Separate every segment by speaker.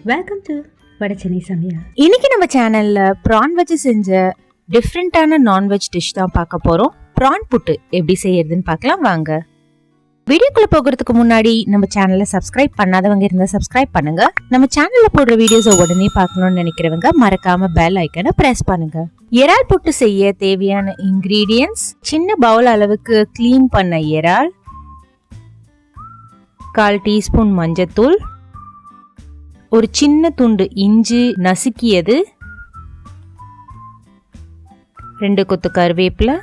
Speaker 1: Welcome to Vada Chennai சமையல்.
Speaker 2: இன்னைக்கு நம்ம சேனல்ல ப்ரான் வச்சு செஞ்ச டிஃப்ரெண்டான நான்வெஜ் டிஷ் தான் பார்க்க போறோம். ப்ரான் புட்டு எப்படி செய்யறதுன்னு பார்க்கலாம் வாங்க. வீடியோக்குள்ள போகிறதுக்கு முன்னாடி நம்ம சேனலை சப்ஸ்கிரைப் பண்ணாதவங்க இருந்தா சப்ஸ்கிரைப் பண்ணுங்க. நம்ம சேனல்ல போடுற வீடியோஸை உடனே பார்க்கணும்னு நினைக்கிறவங்க மறக்காம பெல் ஐக்கனை பிரஸ் பண்ணுங்க. இறால் புட்டு செய்ய தேவையான இன்கிரீடியன்ட்ஸ்: சின்ன பவுல் அளவுக்கு கிளீன் பண்ண இறால், 1/4 டீஸ்பூன் மஞ்சத்தூள், ஒரு சின்ன துண்டு இஞ்சி நசுக்கியது, 2 கொத்து கருவேப்பிலை,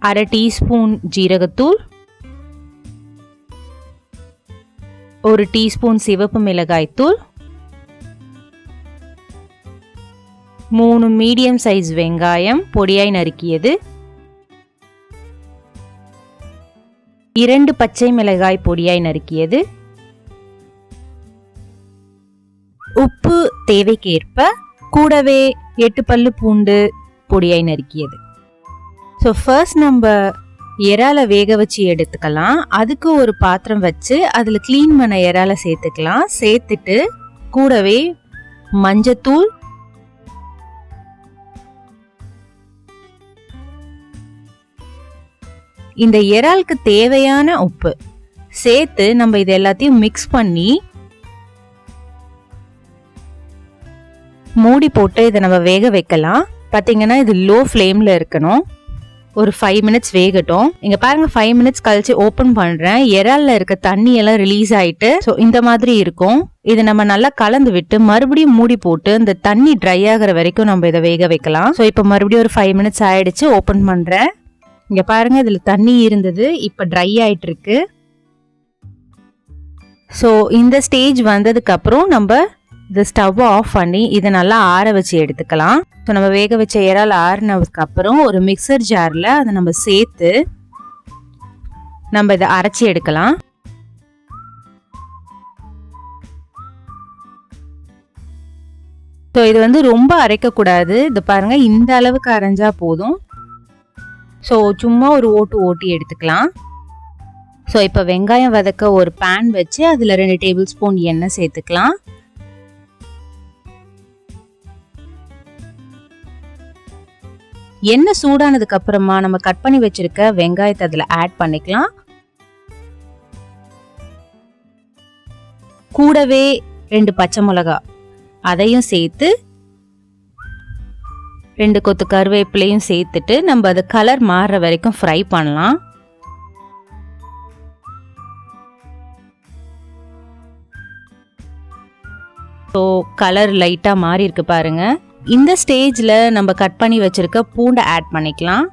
Speaker 2: 1/2 டீஸ்பூன் ஜீரகத்தூள், 1 டீஸ்பூன் சிவப்பு மிளகாய் தூள், 3 மீடியம் சைஸ் வெங்காயம் பொடியாய் நறுக்கியது, 2 பச்சை மிளகாய் பொடியாய் நறுக்கியது, உப்பு தேவைக்கேற்ப, கூடவே 8 பல்லு பூண்டு பொடியாய் நறுக்கியது. ஸோ ஃபர்ஸ்ட் நம்ம இறாலை வேக வச்சு எடுத்துக்கலாம். அதுக்கு ஒரு பாத்திரம் வச்சு அதில் க்ளீன் பண்ண இறாலை சேர்த்துக்கலாம். சேர்த்துட்டு கூடவே மஞ்சத்தூள், இந்த இறாலுக்கு தேவையான உப்பு சேர்த்து நம்ம இது எல்லாத்தையும் மிக்ஸ் பண்ணி மூடி போட்டு இதை நம்ம வேக வைக்கலாம். பார்த்தீங்கன்னா இது லோ ஃப்ளேமில் இருக்கணும். ஒரு 5 மினிட்ஸ் வேகட்டும். இங்கே பாருங்க, 5 மினிட்ஸ் கழிச்சு ஓப்பன் பண்ணுறேன். இறாலில் இருக்க தண்ணி எல்லாம் ரிலீஸ் ஆகிட்டு ஸோ இந்த மாதிரி இருக்கும். இதை நம்ம நல்லா கலந்து விட்டு மறுபடியும் மூடி போட்டு இந்த தண்ணி ட்ரை ஆகிற வரைக்கும் நம்ம இதை வேக வைக்கலாம். ஸோ இப்போ மறுபடியும் ஒரு 5 மினிட்ஸ் ஆயிடுச்சு. ஓப்பன் பண்ணுறேன். இங்கே பாருங்க, இதில் தண்ணி இருந்தது, இப்போ ட்ரை ஆகிட்டு இருக்கு. ஸோ இந்த ஸ்டேஜ் வந்ததுக்கு அப்புறம் நம்ம இந்த ஸ்டவ்வை ஆஃப் பண்ணி இதை நல்லா ஆற வச்சு எடுத்துக்கலாம். ஸோ நம்ம வேக வச்ச இறால் ஆறினதுக்கு அப்புறம் ஒரு மிக்சர் ஜாரில் அதை நம்ம சேர்த்து நம்ம இதை அரைச்சி எடுக்கலாம். ஸோ இது ரொம்ப அரைக்கக்கூடாது. இது பாருங்க, இந்த அளவுக்கு அரைஞ்சா போதும். ஸோ சும்மா ஒரு ஓட்டி எடுத்துக்கலாம். ஸோ இப்போ வெங்காயம் வதக்க ஒரு பேன் வச்சு அதில் 2 டேபிள் ஸ்பூன் எண்ணெய் சேர்த்துக்கலாம். எண்ணெய் சூடானதுக்கு அப்புறமா நம்ம கட் பண்ணி வச்சிருக்க வெங்காயத்தை அதில் ஆட் பண்ணிக்கலாம். கூடவே 2 பச்சை மிளகா அதையும் சேர்த்து 2 கொத்து கருவேப்பிலையும் சேர்த்துட்டு நம்ம அது கலர் மாறுற வரைக்கும் ஃப்ரை பண்ணலாம். ஸோ கலர் லைட்டாக மாறி இருக்கு பாருங்க. இந்த ஸ்டேஜில் நம்ம கட் பண்ணி வச்சிருக்க பூண்டை ஆட் பண்ணிக்கலாம்.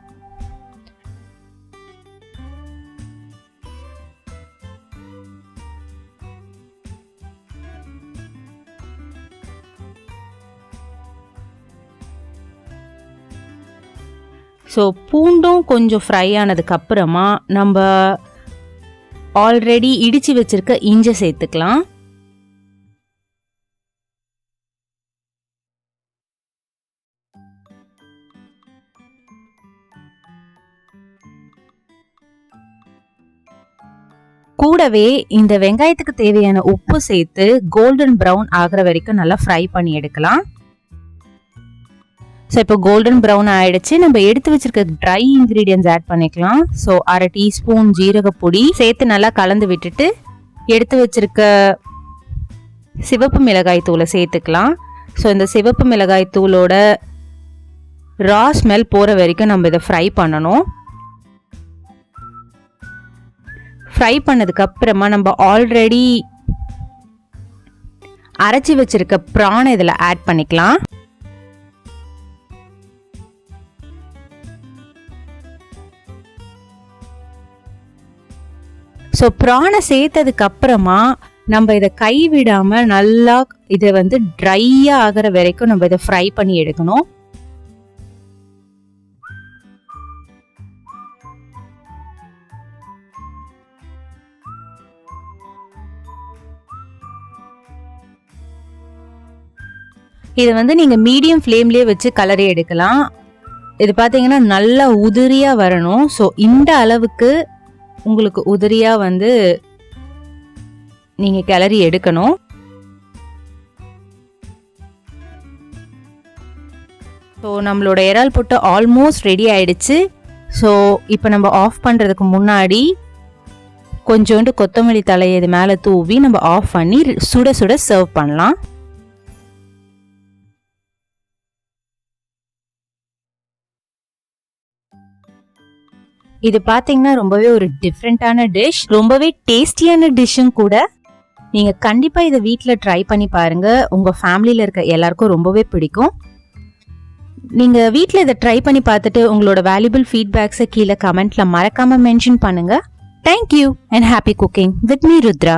Speaker 2: ஸோ பூண்டும் கொஞ்சம் ஃப்ரை ஆனதுக்கு அப்புறமா நம்ம ஆல்ரெடி இடிச்சு வச்சிருக்க இஞ்சி சேர்த்துக்கலாம். கூடவே இந்த வெங்காயத்துக்கு தேவையான உப்பு சேர்த்து கோல்டன் ப்ரௌன் ஆகிற வரைக்கும் நல்லா ஃப்ரை பண்ணி எடுக்கலாம். ஸோ இப்போ கோல்டன் ப்ரௌன் ஆயிடுச்சு. நம்ம எடுத்து வச்சிருக்க ட்ரை இன்கிரீடியன்ஸ் ஆட் பண்ணிக்கலாம். ஸோ 1/2 டீஸ்பூன் ஜீரகப்பொடி சேர்த்து நல்லா கலந்து விட்டுட்டு எடுத்து வச்சிருக்க சிவப்பு மிளகாய் தூளை சேர்த்துக்கலாம். ஸோ இந்த சிவப்பு மிளகாய் தூளோட ரா ஸ்மெல் போகிற வரைக்கும் நம்ம இதை ஃப்ரை பண்ணணும். ஃப்ரை பண்ணதுக்கு அப்புறமா நம்ம ஆல்ரெடி அரைச்சி வச்சிருக்க ப்ரான் இதில் ஆட் பண்ணிக்கலாம். ஸோ ப்ரானை சேர்த்ததுக்கு அப்புறமா நம்ம இதை கைவிடாம நல்லா இதை ட்ரையாக ஆகிற வரைக்கும் நம்ம இதை ஃப்ரை பண்ணி எடுக்கணும். இதை நீங்க மீடியம் ஃப்ளேம்லயே வச்சு கலரி எடுக்கலாம். இது பார்த்தீங்கன்னா நல்லா உதிரியா வரணும். ஸோ இந்த அளவுக்கு உங்களுக்கு உதிரியா வந்து நீங்க கிளறி எடுக்கணும். ஸோ நம்மளோட இறால் புட்டு ஆல்மோஸ்ட் ரெடி ஆயிடுச்சு. ஸோ இப்போ நம்ம ஆஃப் பண்ணுறதுக்கு முன்னாடி கொஞ்சோண்டு கொத்தமல்லி தலையை இது மேலே தூவி நம்ம ஆஃப் பண்ணி சுட சுட சர்வ் பண்ணலாம். இது பார்த்தீங்கன்னா ரொம்பவே ஒரு டிஃப்ரெண்ட்டான டிஷ், ரொம்பவே டேஸ்டியான டிஷ்ஷும் கூட. நீங்கள் கண்டிப்பாக இதை வீட்டில் ட்ரை பண்ணி பாருங்கள். உங்கள் ஃபேமிலியில் இருக்க எல்லாருக்கும் ரொம்பவே பிடிக்கும். நீங்கள் வீட்டில் இதை ட்ரை பண்ணி பார்த்துட்டு உங்களோட வேல்யூபிள் ஃபீட்பேக்ஸை கீழே கமெண்ட்டில் மறக்காமல் மென்ஷன் பண்ணுங்கள். Thank you and happy cooking with me Rudra.